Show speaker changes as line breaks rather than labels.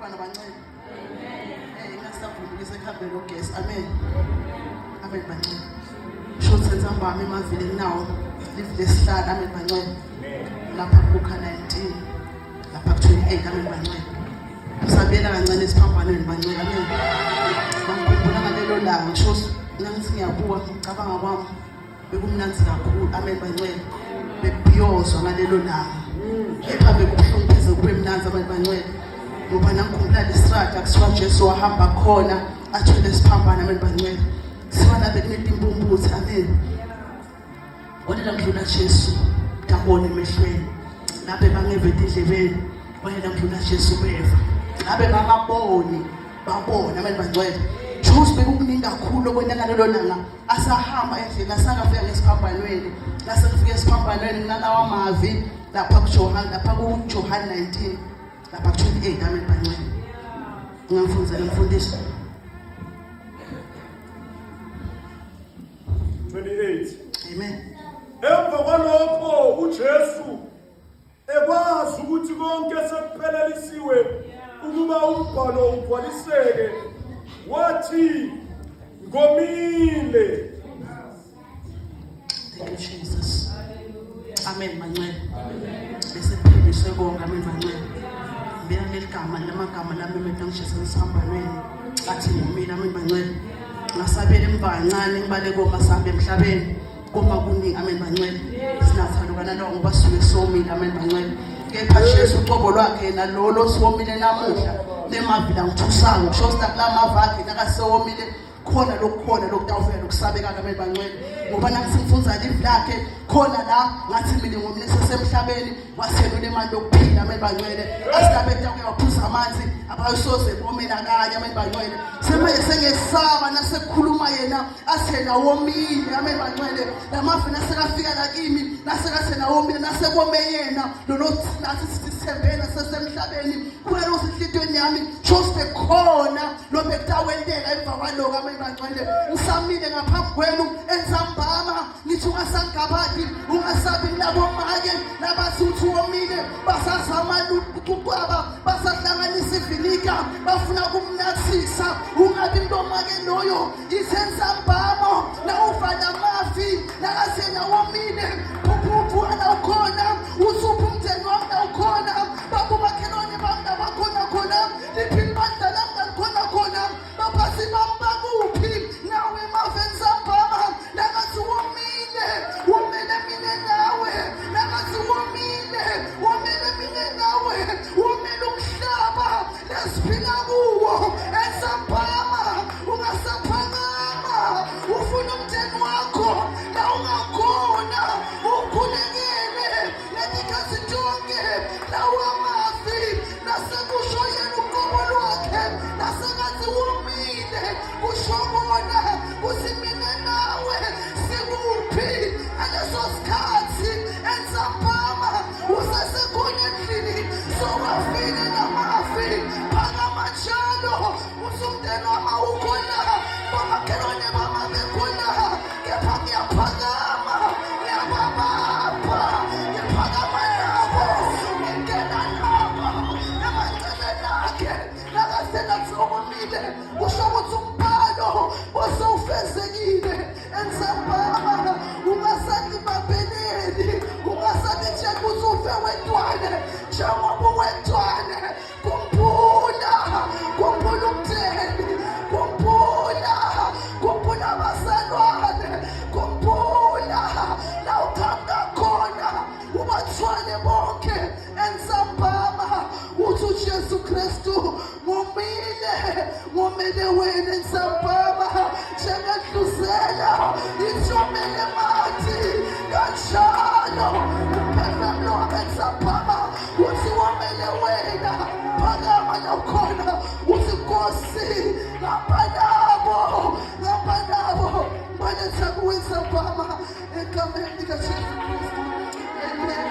bantwana bancane. Ingasavulukisa ekhambe logesi. Amen. Amen bancane. Shothi senzambama emavili nawo. Livile esihlanu. Amen bancane. Lapha kukha 19. Lapha ku 28. Amen bancane. Sabela kancane esiphambanweni bancane. Amen. Ngikhumbula ngalelo langa ngisho ngithi ngiyabuka ngicabanga kwami bekumnanzi kakhulu. Amen bancane. Bekubiyozwa ngalelo langa. Kepha bekubuhlungu pheze kube mnanzi abantu bancane. Ngoba nangikhumbula lestrada kusiwa Jesu wahamba khona athole isiphambano. Amen bancane. Siwana bekunetimbumbuthi. Amen. Wona ngidlula Jesu ngabona emehlweni. Laphe bangeve endlebeni. Wena ngidlula Jesu beva. Ngabe bangaboni babona abantu bangcwele. Jesu bekukuningi kakhulu okwenzeka lelo langa. Asahamba endlela asakafika ngesiphambanweni. Lase kufika esiphambanweni nalawa amavi lapha kuJohn 19 lapha ku 28. Amen bangcwele. Ngiyamfunza lemfundiso
28.
Amen.
Emva kwalokho uJesu ekwazi ukuthi konke sekuphelelisiwe ukuba umbhalo ugcwaliseke wathi ngomile.
Thank you Jesus. Amen bangcwele. Bese phindiswe konke. Amen bangcwele. Mina leligama lamagama lami ngishisa esihambanweni athi ngomile. Amen bangcwele. Ngasabela emva kancane ngibale koma sambe emhlabeni koma kuningi. Amen bangcwele. Sinathandukana nawo ngoba suke somile. Amen bangcwele. Kepha Jesu uqobo lwakhe nalolo siwomile namuhla lemavila ngithusayo ngisho silakulamavakhe nakasewomile khona lokutawufika lokusabeka. Amen bangcwele. Ngoba nakusifunza live lakhe khona la ngathi mina ngomlisa semhlabeni waselula imali yokuphila. Amen bangcwele. Asikabetha kuyaphuza amanzi abayisoze bomela kanye. Amen bangcwele. Semanje sengesaba nasekukhuluma yena asena womile. Amen bangcwele. Lamafina sekafika lakimi nasekasena womile nasekome yena nathi sithembena sesemhlabeni kuwena usihlitweni yami just khona lo bekutawendela emva kwaloko. Amen bangcwele. Usamile ngaphambi kwenu enzambama nithi ungasangabadi ungasabi labomake nabasuthi womile basazama ukuqaba basahlanganisa ivilika bafuna kumnathisa ungabi ntomake loyo isenzambamo na ufana mafi nakasena womile phuphu ana ukhona usuphu umndeni wami na ukhona babu makhelwane bami nabakhona khona liphimanda lami khona baphasi bamba kuphi nawe mavenzambama nakathi womile mina nawe nakathi womile mina nawe womile umhlaba lesiphila kuwo enzambama ungasaphakama ufuna umndeni wakho la ungakhona ukhulekele letikhathi tonke lawo amafi nasekusho yena uqobo lwakhe nasekathi womile kushobona kuthi mina nawe sikuphi aleso sikhathi enzambama usesekhona endlini sowafile namafi phakamajalo usumndeni wama ukhona bamakhelwane bama bekhona kepha ngiyaphakama ngiyababapha ngiyaphakama nabo ngingena nabo emacele lakhe nakasenatsokomile kusho ukuthi umbhalo usufezekile enzambama ungasathi babeleli ungasathi nje ukuthi ufe wedwane njengoba uwedwane kumbula umndeni kumbula abazalwane kumbula la ukhanga khona ubathwale bonke enzambama uthi uJesu Kristu ngomile wena enzambama njengadluzela ithomele mathi kanjalo uphefemlo enzambama uthi womile wena phakama nakhona uthi Nkosi ngapha nabo baletha kuwenzambama egameni likaJesu. Amen.